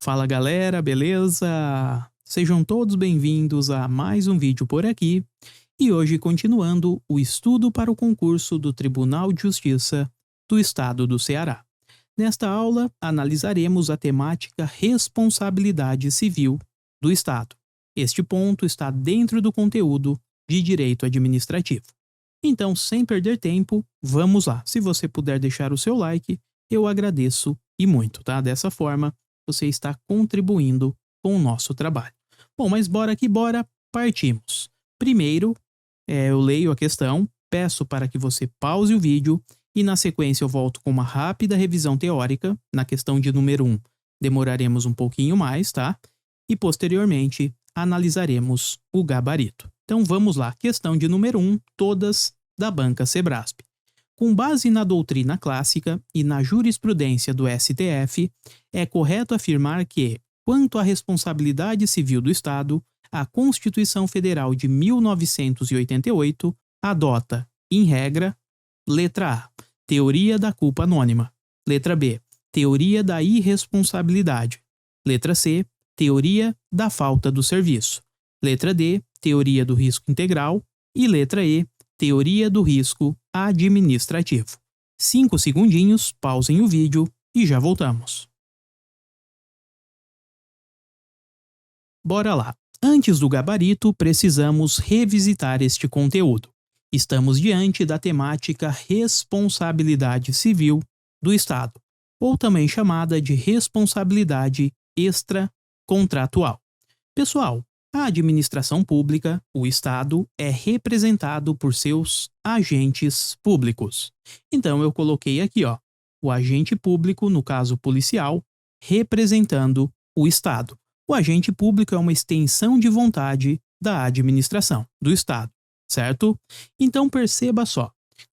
Fala galera, beleza? Sejam todos bem-vindos a mais um vídeo por aqui e hoje continuando o estudo para o concurso do Tribunal de Justiça do Estado do Ceará. Nesta aula, analisaremos a temática responsabilidade civil do Estado. Este ponto está dentro do conteúdo de direito administrativo. Então, sem perder tempo, vamos lá. Se você puder deixar o seu like, eu agradeço e muito, tá? Dessa forma, você está contribuindo com o nosso trabalho. Bom, mas bora que bora, partimos. Primeiro, eu leio a questão, peço para que você pause o vídeo e na sequência eu volto com uma rápida revisão teórica. Na questão de número 1, demoraremos um pouquinho mais, tá? E posteriormente, analisaremos o gabarito. Então vamos lá, questão de número 1, todas da banca Sebrasp. Com base na doutrina clássica e na jurisprudência do STF, é correto afirmar que, quanto à responsabilidade civil do Estado, a Constituição Federal de 1988 adota, em regra, letra A, teoria da culpa anônima, letra B, teoria da irresponsabilidade, letra C, teoria da falta do serviço, letra D, teoria do risco integral e letra E, teoria do risco administrativo. 5 segundinhos, pausem o vídeo e já voltamos. Bora lá. Antes do gabarito, precisamos revisitar este conteúdo. Estamos diante da temática responsabilidade civil do Estado, ou também chamada de responsabilidade extracontratual. Pessoal, a administração pública, o Estado, é representado por seus agentes públicos. Então eu coloquei aqui, o agente público, no caso policial, representando o Estado. O agente público é uma extensão de vontade da administração, do Estado, certo? Então perceba só,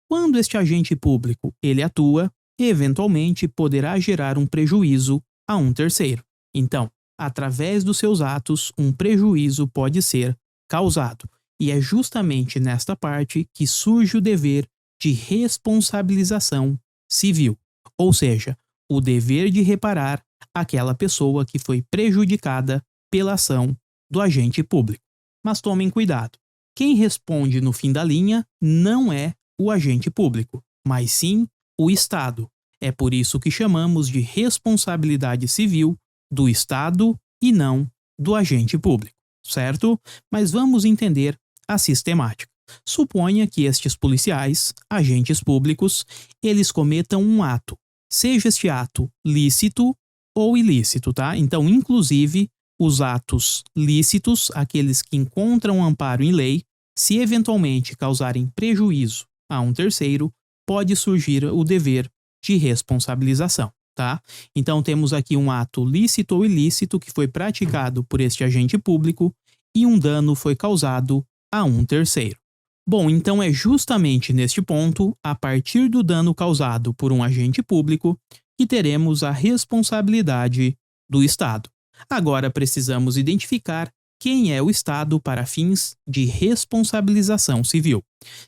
quando este agente público ele atua, eventualmente poderá gerar um prejuízo a um terceiro. Então, através dos seus atos, um prejuízo pode ser causado. E é justamente nesta parte que surge o dever de responsabilização civil, ou seja, o dever de reparar aquela pessoa que foi prejudicada pela ação do agente público. Mas tomem cuidado, quem responde no fim da linha não é o agente público, mas sim o Estado. É por isso que chamamos de responsabilidade civil do Estado e não do agente público, certo? Mas vamos entender a sistemática. Suponha que estes policiais, agentes públicos, eles cometam um ato, seja este ato lícito ou ilícito, tá? Então, inclusive, os atos lícitos, aqueles que encontram amparo em lei, se eventualmente causarem prejuízo a um terceiro, pode surgir o dever de responsabilização. Tá? Então temos aqui um ato lícito ou ilícito que foi praticado por este agente público e um dano foi causado a um terceiro. Bom, então é justamente neste ponto, a partir do dano causado por um agente público, que teremos a responsabilidade do Estado. Agora precisamos identificar quem é o Estado para fins de responsabilização civil.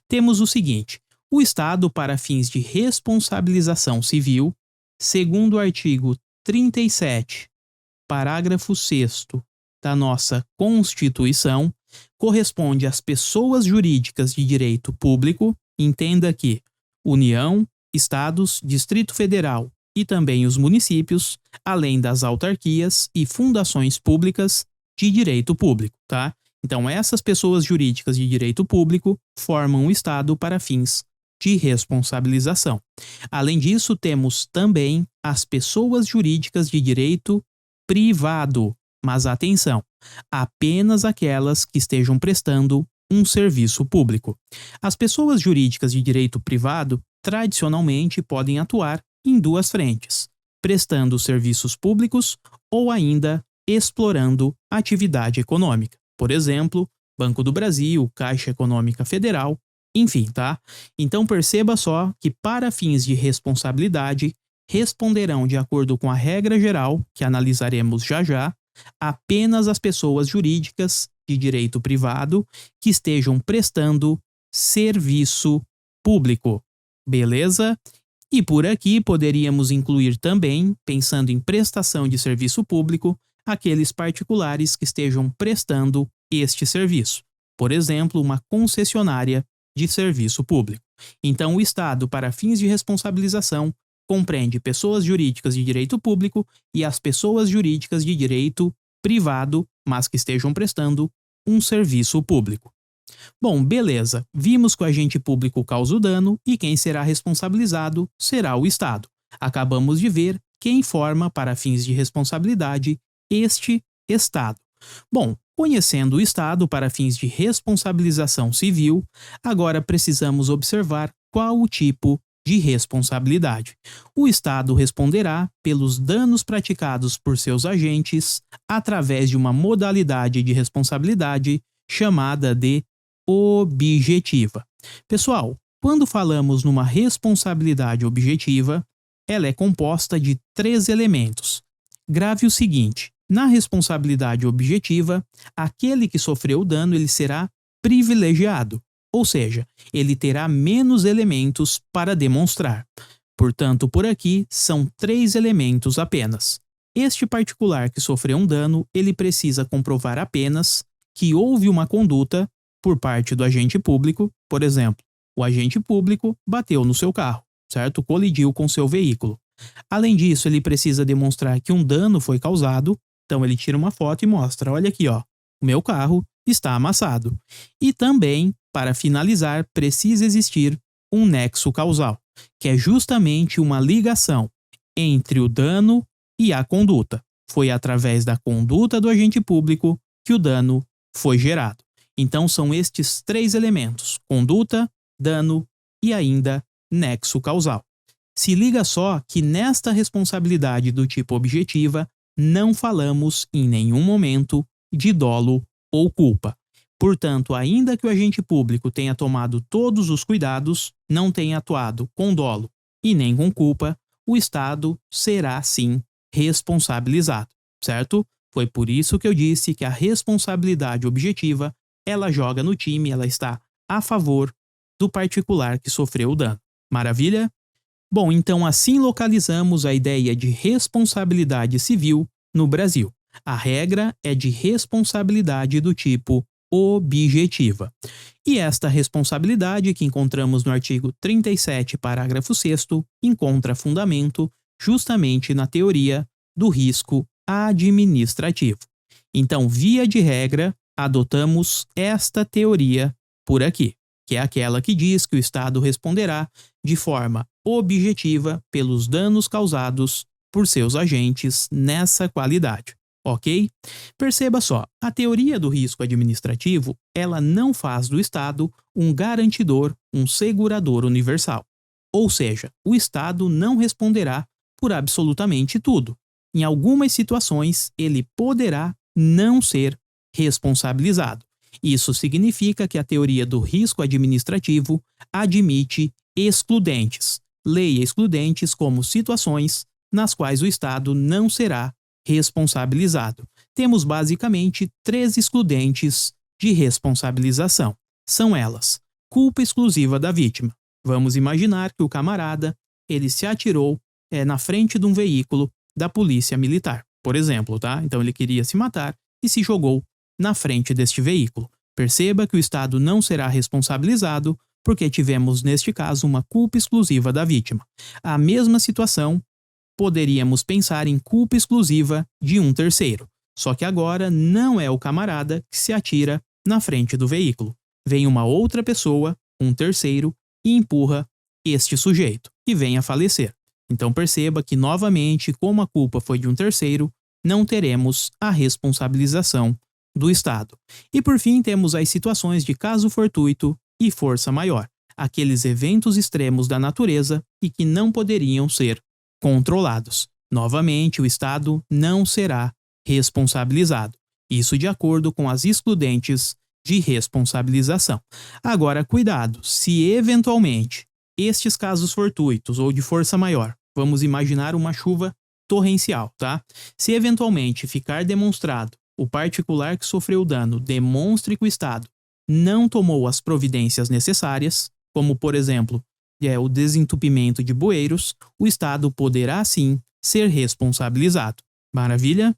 Temos o seguinte: o Estado para fins de responsabilização civil, segundo o artigo 37, parágrafo 6º da nossa Constituição, corresponde às pessoas jurídicas de direito público, entenda que União, Estados, Distrito Federal e também os municípios, além das autarquias e fundações públicas de direito público, tá? Então essas pessoas jurídicas de direito público formam o Estado para fins de responsabilização. Além disso, temos também as pessoas jurídicas de direito privado, mas atenção, apenas aquelas que estejam prestando um serviço público. As pessoas jurídicas de direito privado tradicionalmente podem atuar em duas frentes, prestando serviços públicos ou ainda explorando atividade econômica. Por exemplo, Banco do Brasil, Caixa Econômica Federal, enfim, tá? Então perceba só que para fins de responsabilidade, responderão de acordo com a regra geral, que analisaremos já já, apenas as pessoas jurídicas de direito privado que estejam prestando serviço público. Beleza? E por aqui poderíamos incluir também, pensando em prestação de serviço público, aqueles particulares que estejam prestando este serviço. Por exemplo, uma concessionária de serviço público. Então, o Estado, para fins de responsabilização, compreende pessoas jurídicas de direito público e as pessoas jurídicas de direito privado, mas que estejam prestando um serviço público. Bom, beleza. Vimos que o agente público causa o dano e quem será responsabilizado será o Estado. Acabamos de ver quem forma, para fins de responsabilidade, este Estado. Bom, conhecendo o Estado para fins de responsabilização civil, agora precisamos observar qual o tipo de responsabilidade. O Estado responderá pelos danos praticados por seus agentes através de uma modalidade de responsabilidade chamada de objetiva. Pessoal, quando falamos numa responsabilidade objetiva, ela é composta de 3 elementos. Grave o seguinte: na responsabilidade objetiva, aquele que sofreu o dano ele será privilegiado, ou seja, ele terá menos elementos para demonstrar. Portanto, por aqui são 3 elementos apenas. Este particular que sofreu um dano, ele precisa comprovar apenas que houve uma conduta por parte do agente público. Por exemplo, o agente público bateu no seu carro, certo? Colidiu com seu veículo. Além disso, ele precisa demonstrar que um dano foi causado, então ele tira uma foto e mostra: olha aqui, ó, o meu carro está amassado. E também, para finalizar, precisa existir um nexo causal, que é justamente uma ligação entre o dano e a conduta. Foi através da conduta do agente público que o dano foi gerado. Então são estes 3 elementos: conduta, dano e ainda nexo causal. Se liga só que nesta responsabilidade do tipo objetiva não falamos em nenhum momento de dolo ou culpa. Portanto, ainda que o agente público tenha tomado todos os cuidados, não tenha atuado com dolo e nem com culpa, o Estado será sim responsabilizado, certo? Foi por isso que eu disse que a responsabilidade objetiva, ela joga no time, ela está a favor do particular que sofreu o dano. Maravilha? Bom, então assim localizamos a ideia de responsabilidade civil no Brasil. A regra é de responsabilidade do tipo objetiva. E esta responsabilidade que encontramos no artigo 37, parágrafo 6º, encontra fundamento justamente na teoria do risco administrativo. Então, via de regra, adotamos esta teoria por aqui, que é aquela que diz que o Estado responderá de forma objetiva pelos danos causados por seus agentes nessa qualidade, ok? Perceba só, a teoria do risco administrativo, ela não faz do Estado um garantidor, um segurador universal. Ou seja, o Estado não responderá por absolutamente tudo. Em algumas situações, ele poderá não ser responsabilizado. Isso significa que a teoria do risco administrativo admite excludentes. Leia excludentes como situações nas quais o Estado não será responsabilizado. Temos basicamente 3 excludentes de responsabilização. São elas: culpa exclusiva da vítima. Vamos imaginar que o camarada ele se atirou na frente de um veículo da polícia militar, por exemplo, tá? Então ele queria se matar e se jogou na frente deste veículo. Perceba que o Estado não será responsabilizado porque tivemos, neste caso, uma culpa exclusiva da vítima. A mesma situação, poderíamos pensar em culpa exclusiva de um terceiro. Só que agora não é o camarada que se atira na frente do veículo. Vem uma outra pessoa, um terceiro, e empurra este sujeito, e vem a falecer. Então perceba que, novamente, como a culpa foi de um terceiro, não teremos a responsabilização do Estado. E por fim, temos as situações de caso fortuito e força maior, aqueles eventos extremos da natureza e que não poderiam ser controlados. Novamente, o Estado não será responsabilizado. Isso de acordo com as excludentes de responsabilização. Agora, cuidado, se eventualmente estes casos fortuitos ou de força maior, vamos imaginar uma chuva torrencial, tá? Se eventualmente ficar demonstrado o particular que sofreu o dano demonstre que o Estado não tomou as providências necessárias, como, por exemplo, o desentupimento de bueiros, o Estado poderá sim ser responsabilizado. Maravilha?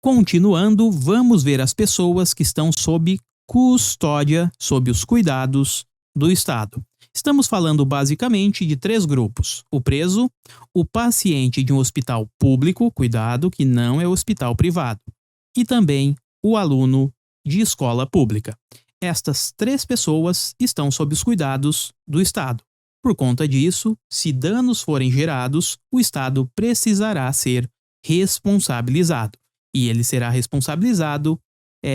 Continuando, vamos ver as pessoas que estão sob custódia, sob os cuidados do Estado. Estamos falando basicamente de 3 grupos: o preso, o paciente de um hospital público, cuidado que não é hospital privado, e também o aluno de escola pública. Estas 3 pessoas estão sob os cuidados do Estado. Por conta disso, se danos forem gerados, o Estado precisará ser responsabilizado. E ele será responsabilizado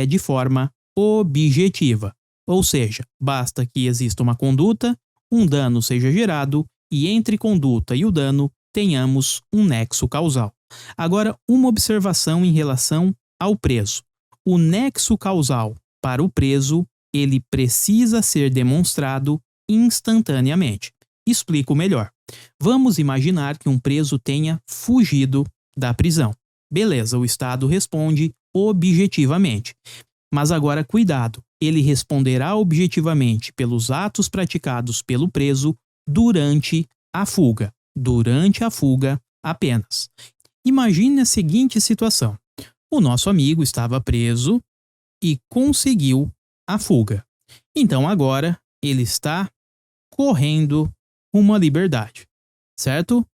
de forma objetiva. Ou seja, basta que exista uma conduta, um dano seja gerado e entre conduta e o dano tenhamos um nexo causal. Agora, uma observação em relação ao preso. O nexo causal para o preso, ele precisa ser demonstrado instantaneamente. Explico melhor. Vamos imaginar que um preso tenha fugido da prisão. Beleza, o Estado responde objetivamente. Mas agora cuidado, ele responderá objetivamente pelos atos praticados pelo preso durante a fuga. Durante a fuga apenas. Imagine a seguinte situação. O nosso amigo estava preso e conseguiu a fuga. Então agora ele está correndo rumo à liberdade, certo?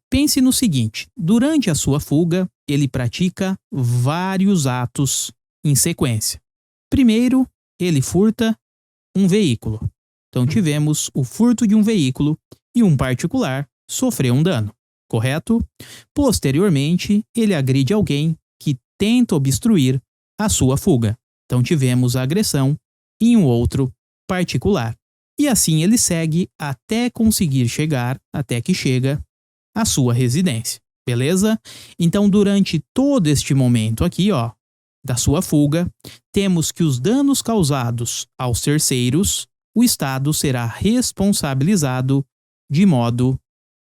Pense no seguinte: durante a sua fuga, ele pratica vários atos em sequência. Primeiro, ele furta um veículo. Então tivemos o furto de um veículo e um particular sofreu um dano, correto? Posteriormente, ele agride alguém que tenta obstruir a sua fuga. Então tivemos a agressão em um outro particular. E assim ele segue até conseguir chegar, até que chega à sua residência, beleza? Então durante todo este momento aqui, da sua fuga, temos que os danos causados aos terceiros, o Estado será responsabilizado de modo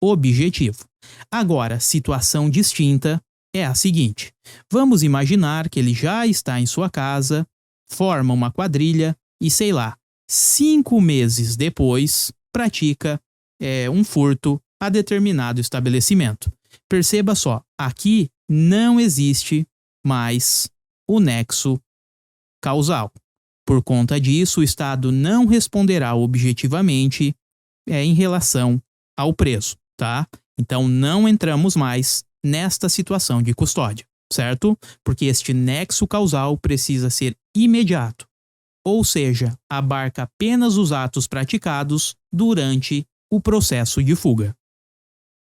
objetivo. Agora, situação distinta é a seguinte: vamos imaginar que ele já está em sua casa, forma uma quadrilha e, 5 meses depois, pratica um furto a determinado estabelecimento. Perceba só, aqui não existe mais o nexo causal. Por conta disso, o Estado não responderá objetivamente em relação ao preso, tá? Então não entramos mais nesta situação de custódia, certo? Porque este nexo causal precisa ser imediato, ou seja, abarca apenas os atos praticados durante o processo de fuga.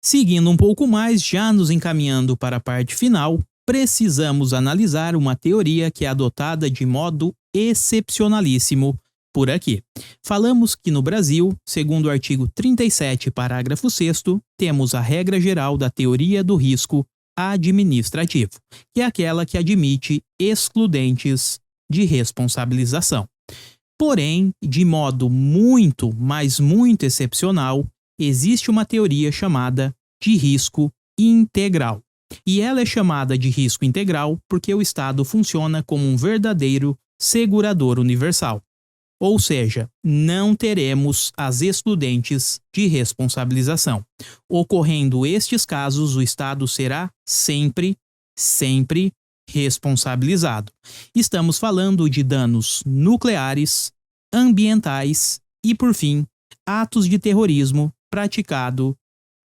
Seguindo um pouco mais, já nos encaminhando para a parte final, precisamos analisar uma teoria que é adotada de modo excepcionalíssimo por aqui. Falamos que no Brasil, segundo o artigo 37, parágrafo 6º, temos a regra geral da teoria do risco administrativo, que é aquela que admite excludentes de responsabilização. Porém, de modo muito, mas muito excepcional, existe uma teoria chamada de risco integral. E ela é chamada de risco integral porque o Estado funciona como um verdadeiro segurador universal. Ou seja, não teremos as excludentes de responsabilização. Ocorrendo estes casos, o Estado será sempre responsabilizado. Estamos falando de danos nucleares, ambientais e, por fim, atos de terrorismo praticado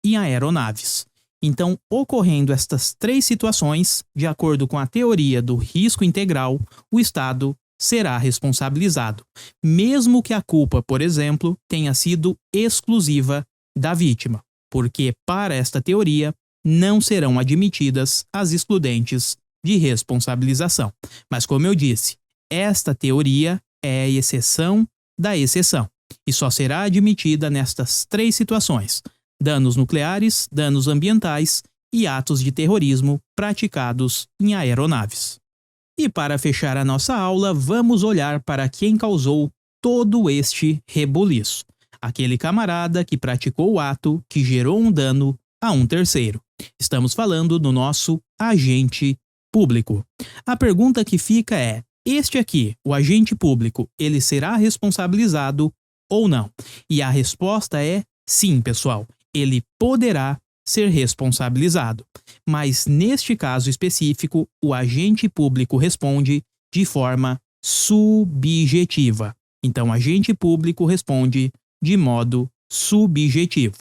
em aeronaves. Então, ocorrendo estas 3 situações, de acordo com a teoria do risco integral, o Estado será responsabilizado, mesmo que a culpa, por exemplo, tenha sido exclusiva da vítima, porque para esta teoria não serão admitidas as excludentes de responsabilização. Mas como eu disse, esta teoria é a exceção da exceção e só será admitida nestas 3 situações: danos nucleares, danos ambientais e atos de terrorismo praticados em aeronaves. E para fechar a nossa aula, vamos olhar para quem causou todo este rebuliço. Aquele camarada que praticou o ato que gerou um dano a um terceiro. Estamos falando do nosso agente público. A pergunta que fica é: este aqui, o agente público, ele será responsabilizado ou não? E a resposta é Sim, pessoal, ele poderá ser responsabilizado, mas neste caso específico, o agente público responde de forma subjetiva. Então, o agente público responde de modo subjetivo.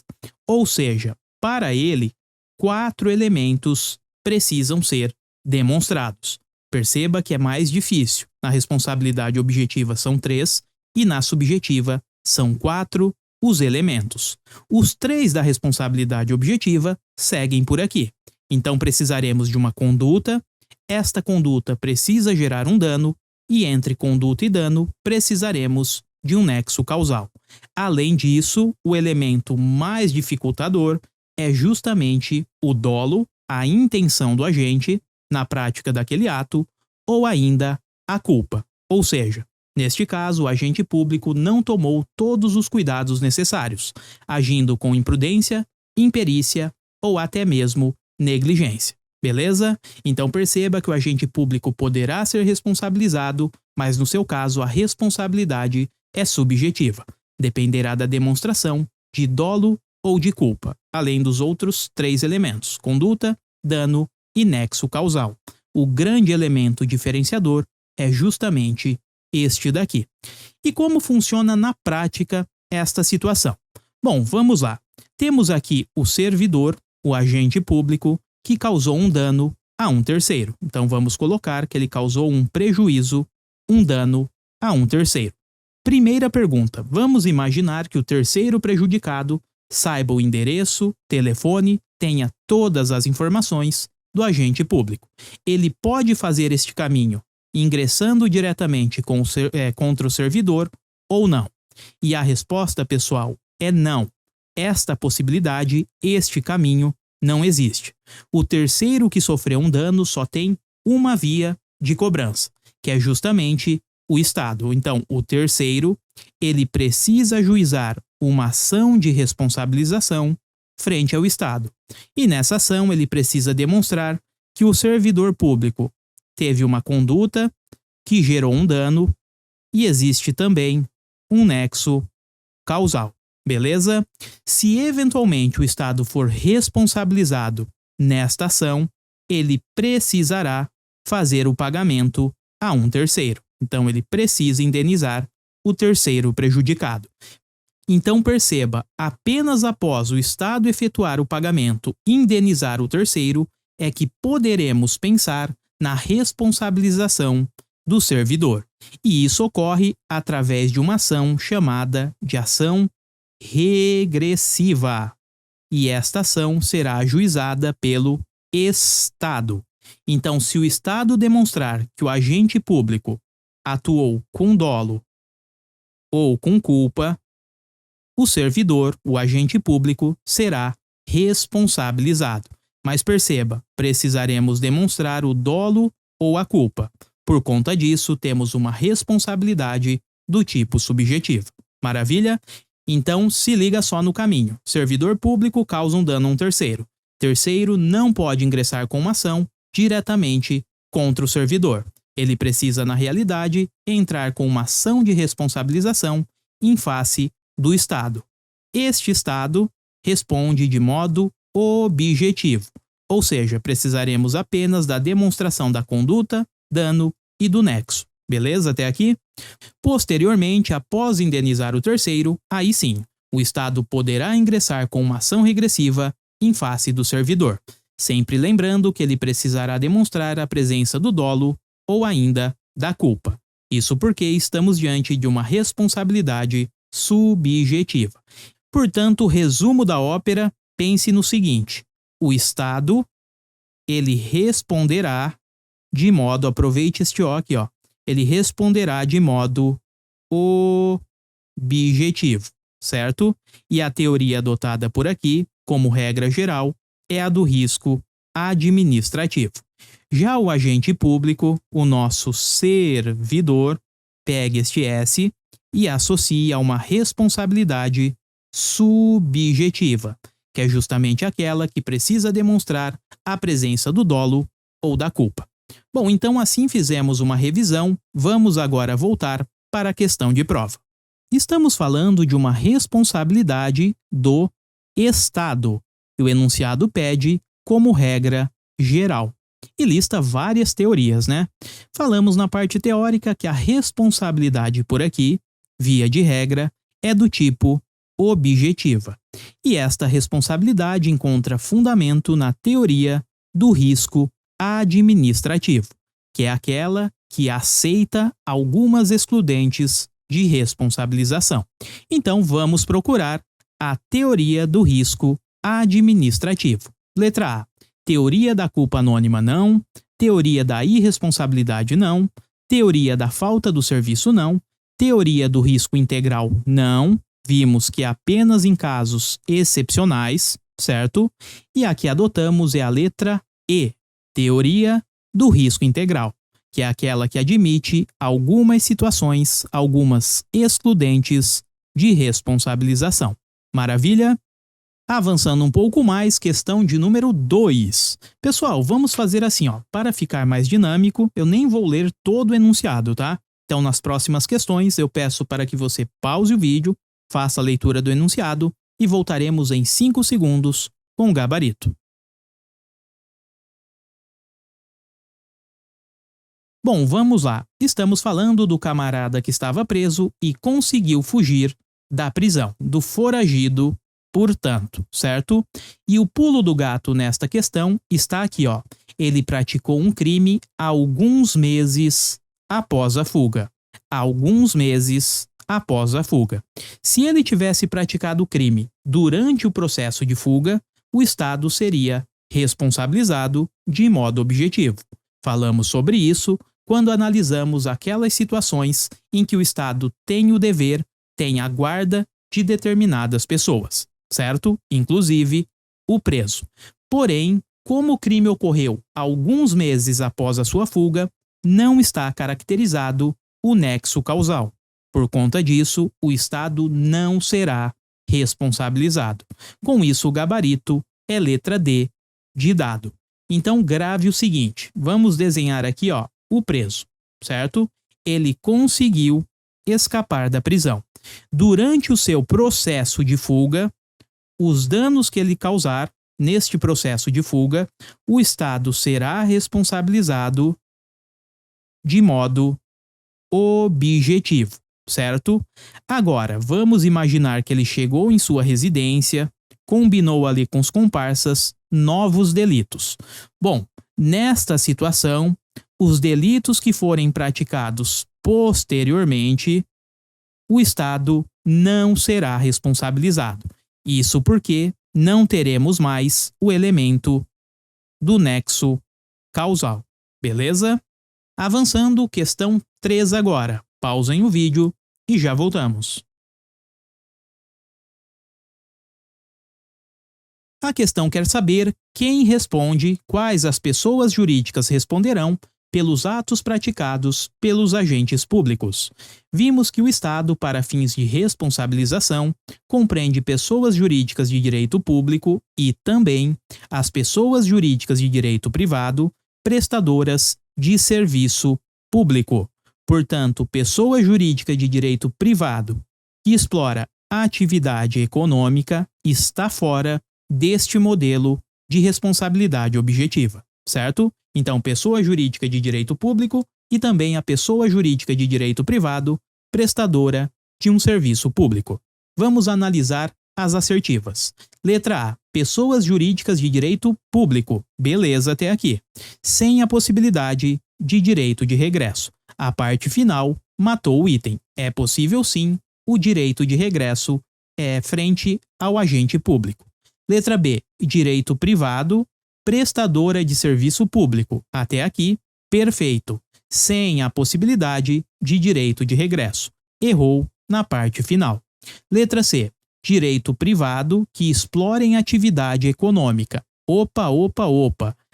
Ou seja, para ele, 4 elementos precisam ser demonstrados. Perceba que é mais difícil. Na responsabilidade objetiva são 3 e na subjetiva são 4 os elementos. Os 3 da responsabilidade objetiva seguem por aqui. Então precisaremos de uma conduta, esta conduta precisa gerar um dano e entre conduta e dano precisaremos de um nexo causal. Além disso, o elemento mais dificultador é justamente o dolo, a intenção do agente na prática daquele ato, ou ainda a culpa. Ou seja, neste caso, o agente público não tomou todos os cuidados necessários, agindo com imprudência, imperícia ou até mesmo negligência. Beleza? Então perceba que o agente público poderá ser responsabilizado, mas no seu caso a responsabilidade é subjetiva. Dependerá da demonstração de dolo ou de culpa, além dos outros 3 elementos: conduta, dano e nexo causal. O grande elemento diferenciador é justamente este daqui. E como funciona na prática esta situação? Bom, vamos lá. Temos aqui o servidor, o agente público, que causou um dano a um terceiro. Então vamos colocar que ele causou um prejuízo, um dano a um terceiro. Primeira pergunta: vamos imaginar que o terceiro prejudicado saiba o endereço, telefone, tenha todas as informações do agente público. Ele pode fazer este caminho ingressando diretamente contra o servidor ou não? E a resposta, pessoal, é não. Esta possibilidade, este caminho, não existe. O terceiro que sofreu um dano só tem uma via de cobrança, que é justamente o Estado. Então, o terceiro, ele precisa ajuizar uma ação de responsabilização frente ao Estado. E nessa ação ele precisa demonstrar que o servidor público teve uma conduta que gerou um dano e existe também um nexo causal. Beleza? Se eventualmente o Estado for responsabilizado nesta ação, ele precisará fazer o pagamento a um terceiro. Então ele precisa indenizar o terceiro prejudicado. Então perceba, apenas após o Estado efetuar o pagamento e indenizar o terceiro, é que poderemos pensar na responsabilização do servidor. E isso ocorre através de uma ação chamada de ação regressiva. E esta ação será ajuizada pelo Estado. Então, se o Estado demonstrar que o agente público atuou com dolo ou com culpa, o servidor, o agente público, será responsabilizado. Mas perceba, precisaremos demonstrar o dolo ou a culpa. Por conta disso, temos uma responsabilidade do tipo subjetivo. Maravilha? Então, se liga só no caminho. Servidor público causa um dano a um terceiro. Terceiro não pode ingressar com uma ação diretamente contra o servidor. Ele precisa, na realidade, entrar com uma ação de responsabilização em face do Estado. Este Estado responde de modo objetivo, ou seja, precisaremos apenas da demonstração da conduta, dano e do nexo. Beleza até aqui? Posteriormente, após indenizar o terceiro, aí sim, o Estado poderá ingressar com uma ação regressiva em face do servidor, sempre lembrando que ele precisará demonstrar a presença do dolo ou ainda da culpa. Isso porque estamos diante de uma responsabilidade subjetiva. Portanto, o resumo da ópera, pense no seguinte: o Estado, ele responderá de modo, aproveite este ó aqui, ó, ele responderá de modo objetivo, certo? E a teoria adotada por aqui, como regra geral, é a do risco administrativo. Já o agente público, o nosso servidor, pega este S e associa a uma responsabilidade subjetiva, que é justamente aquela que precisa demonstrar a presença do dolo ou da culpa. Bom, então assim fizemos uma revisão, vamos agora voltar para a questão de prova. Estamos falando de uma responsabilidade do Estado. E o enunciado pede como regra geral. E lista várias teorias, né? Falamos na parte teórica que a responsabilidade por aqui, via de regra, é do tipo objetiva. E esta responsabilidade encontra fundamento na teoria do risco administrativo, que é aquela que aceita algumas excludentes de responsabilização. Então vamos procurar a teoria do risco administrativo. Letra A. Teoria da culpa anônima não, teoria da irresponsabilidade não, teoria da falta do serviço não, teoria do risco integral não, vimos que apenas em casos excepcionais, certo? E a que adotamos é a letra E, teoria do risco integral, que é aquela que admite algumas situações, algumas excludentes de responsabilização. Maravilha? Avançando um pouco mais, questão de número 2. Pessoal, vamos fazer assim, para ficar mais dinâmico, eu nem vou ler todo o enunciado, tá? Então, nas próximas questões, eu peço para que você pause o vídeo, faça a leitura do enunciado e voltaremos em 5 segundos com o gabarito. Bom, vamos lá. Estamos falando do camarada que estava preso e conseguiu fugir da prisão, do foragido, portanto, certo? E o pulo do gato nesta questão está aqui, Ele praticou um crime alguns meses após a fuga. Alguns meses após a fuga. Se ele tivesse praticado o crime durante o processo de fuga, o Estado seria responsabilizado de modo objetivo. Falamos sobre isso quando analisamos aquelas situações em que o Estado tem o dever, tem a guarda de determinadas pessoas, certo? Inclusive o preso. Porém, como o crime ocorreu alguns meses após a sua fuga, não está caracterizado o nexo causal. Por conta disso, o Estado não será responsabilizado. Com isso, o gabarito é letra D de dado. Então, grave o seguinte, vamos desenhar aqui, o preso, certo? Ele conseguiu escapar da prisão. Durante o seu processo de fuga, os danos que ele causar neste processo de fuga, o Estado será responsabilizado de modo objetivo, certo? Agora, vamos imaginar que ele chegou em sua residência, combinou ali com os comparsas novos delitos. Bom, nesta situação, os delitos que forem praticados posteriormente, o Estado não será responsabilizado. Isso porque não teremos mais o elemento do nexo causal. Beleza? Avançando, questão 3 agora. Pausem o vídeo e já voltamos. A questão quer saber quem responde, quais as pessoas jurídicas responderão pelos atos praticados pelos agentes públicos. Vimos que o Estado, para fins de responsabilização, compreende pessoas jurídicas de direito público e também as pessoas jurídicas de direito privado, prestadoras de serviço público. Portanto, pessoa jurídica de direito privado que explora a atividade econômica está fora deste modelo de responsabilidade objetiva, certo? Então, pessoa jurídica de direito público e também a pessoa jurídica de direito privado, prestadora de um serviço público. Vamos analisar as assertivas. Letra A. Pessoas jurídicas de direito público. Beleza até aqui. Sem a possibilidade de direito de regresso. A parte final matou o item. É possível sim o direito de regresso frente ao agente público. Letra B. Direito privado, prestadora de serviço público. Até aqui, perfeito. Sem a possibilidade de direito de regresso. Errou na parte final. Letra C. Direito privado que explorem atividade econômica. Opa.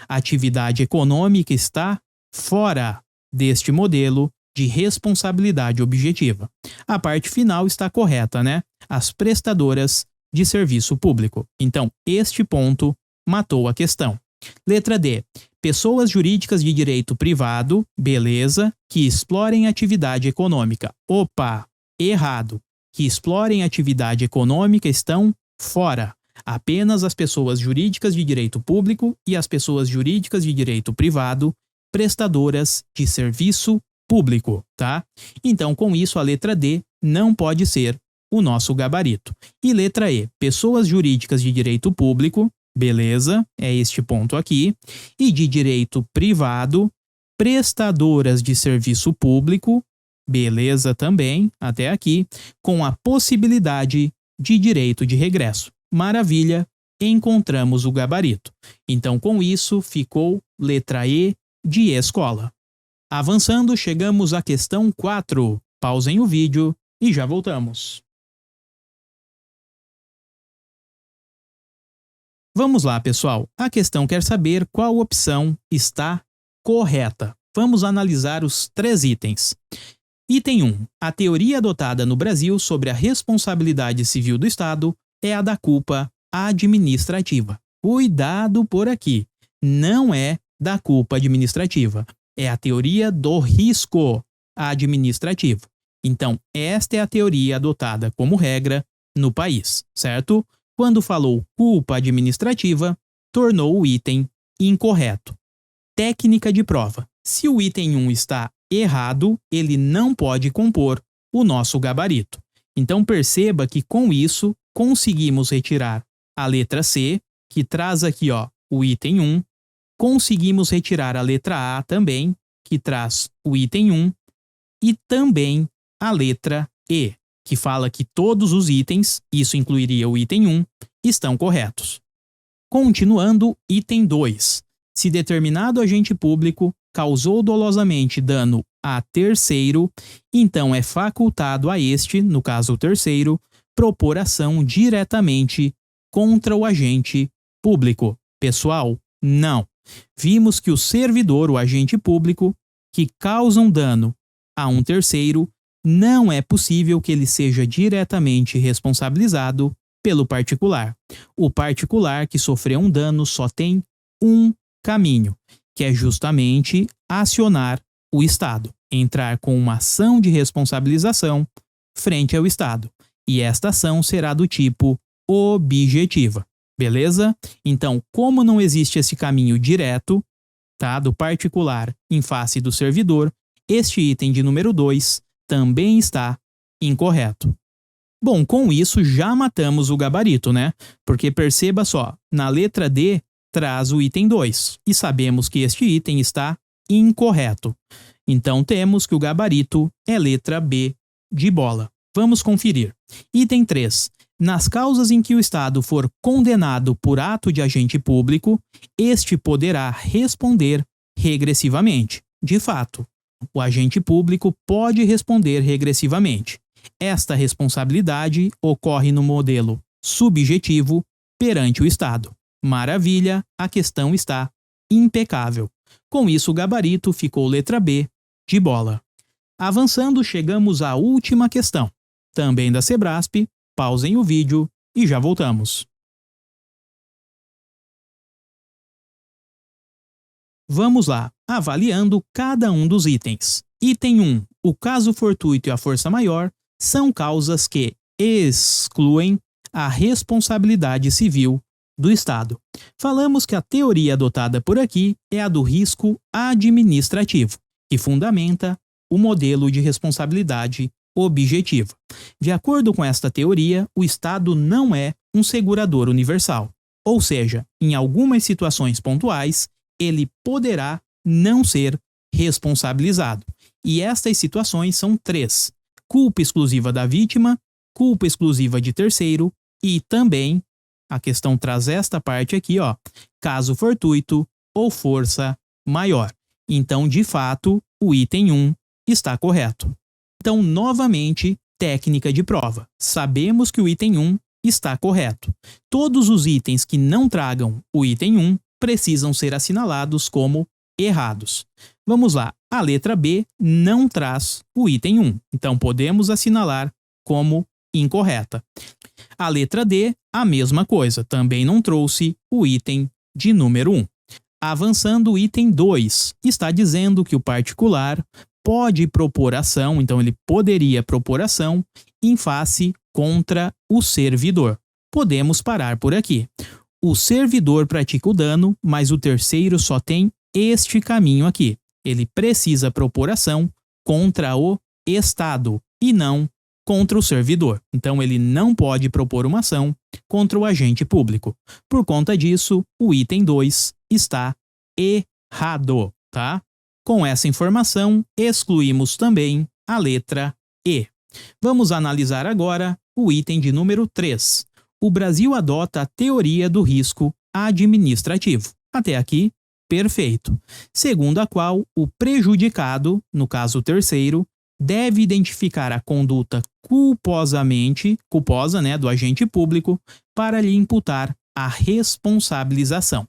Atividade econômica está fora deste modelo de responsabilidade objetiva. A parte final está correta, né? As prestadoras de serviço público. Então, este ponto matou a questão. Letra D. Pessoas jurídicas de direito privado, beleza, que explorem atividade econômica. Opa, errado. que explorem atividade econômica estão fora. Apenas as pessoas jurídicas de direito público e as pessoas jurídicas de direito privado, prestadoras de serviço público, tá? Então, com isso, a letra D não pode ser o nosso gabarito. E letra E, pessoas jurídicas de direito público, beleza, é este ponto aqui, e de direito privado, prestadoras de serviço público, beleza também, até aqui, com a possibilidade de direito de regresso. Maravilha, encontramos o gabarito. Então, com isso, ficou letra E de escola. Avançando, chegamos à questão 4. Pausem o vídeo e já voltamos. Vamos lá, pessoal. A questão quer saber qual opção está correta. Vamos analisar os 3 itens. Item 1. A teoria adotada no Brasil sobre a responsabilidade civil do Estado é a da culpa administrativa. Cuidado por aqui. Não é da culpa administrativa. É a teoria do risco administrativo. Então, esta é a teoria adotada como regra no país, certo? Quando falou culpa administrativa, tornou o item incorreto. Técnica de prova. Se o item 1 está errado, ele não pode compor o nosso gabarito. Então perceba que com isso conseguimos retirar a letra C, que traz aqui o item 1, conseguimos retirar a letra A também, que traz o item 1, e também a letra E, que fala que todos os itens, isso incluiria o item 1, estão corretos. Continuando, item 2. Se determinado agente público causou dolosamente dano a terceiro, então é facultado a este, no caso o terceiro, propor ação diretamente contra o agente público. Pessoal, não. Vimos que o servidor, o agente público, que causam dano a um terceiro, não é possível que ele seja diretamente responsabilizado pelo particular. O particular que sofreu um dano só tem um caminho, que é justamente acionar o Estado, entrar com uma ação de responsabilização frente ao Estado. E esta ação será do tipo objetiva, beleza? Então, como não existe esse caminho direto, tá, do particular em face do servidor, este item de número 2 também está incorreto. Bom, com isso já matamos o gabarito, né? Porque perceba só, na letra D traz o item 2 e sabemos que este item está incorreto. Então temos que o gabarito é letra B de bola. Vamos conferir. Item 3. Nas causas em que o Estado for condenado por ato de agente público, este poderá responder regressivamente. De fato, o agente público pode responder regressivamente. Esta responsabilidade ocorre no modelo subjetivo perante o Estado. Maravilha, a questão está impecável. Com isso, o gabarito ficou letra B de bola. Avançando, chegamos à última questão, também da Sebrasp. Pausem o vídeo e já voltamos. Vamos lá, avaliando cada um dos itens. Item 1. O caso fortuito e a força maior são causas que excluem a responsabilidade civil do Estado. Falamos que a teoria adotada por aqui é a do risco administrativo, que fundamenta o modelo de responsabilidade objetiva. De acordo com esta teoria, o Estado não é um segurador universal, ou seja, em algumas situações pontuais, ele poderá não ser responsabilizado. E estas situações são 3: culpa exclusiva da vítima, culpa exclusiva de terceiro e também, a questão traz esta parte aqui, caso fortuito ou força maior. Então, de fato, o item 1 está correto. Então, novamente, técnica de prova. Sabemos que o item 1 está correto. Todos os itens que não tragam o item 1 precisam ser assinalados como errados. Vamos lá. A letra B não traz o item 1, então podemos assinalar como incorreta. A letra D, a mesma coisa, também não trouxe o item de número 1. Avançando, o item 2 está dizendo que o particular pode propor ação, então ele poderia propor ação em face contra o servidor. Podemos parar por aqui. O servidor pratica o dano, mas o terceiro só tem este caminho aqui. Ele precisa propor ação contra o Estado e não contra o servidor. Então ele não pode propor uma ação contra o agente público. Por conta disso, o item 2 está errado, tá? Com essa informação, excluímos também a letra E. Vamos analisar agora o item de número 3. O Brasil adota a teoria do risco administrativo. Até aqui, perfeito. Segundo a qual o prejudicado, no caso o terceiro, deve identificar a conduta culposa, do agente público para lhe imputar a responsabilização.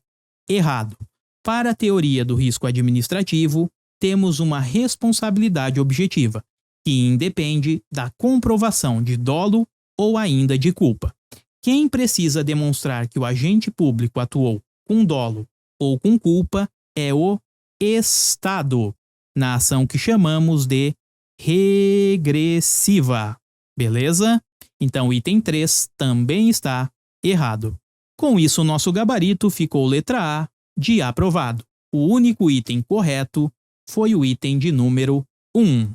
Errado. Para a teoria do risco administrativo, temos uma responsabilidade objetiva, que independe da comprovação de dolo ou ainda de culpa. Quem precisa demonstrar que o agente público atuou com dolo ou com culpa é o Estado, na ação que chamamos de regressiva. Beleza? Então, o item 3 também está errado. Com isso, o nosso gabarito ficou letra A de aprovado. O único item correto foi o item de número 1.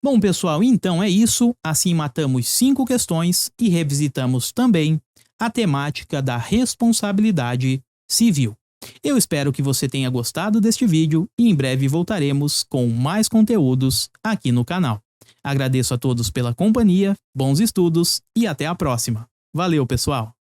Bom, pessoal, então é isso. Assim matamos 5 questões e revisitamos também a temática da responsabilidade civil. Eu espero que você tenha gostado deste vídeo e em breve voltaremos com mais conteúdos aqui no canal. Agradeço a todos pela companhia, bons estudos e até a próxima. Valeu, pessoal!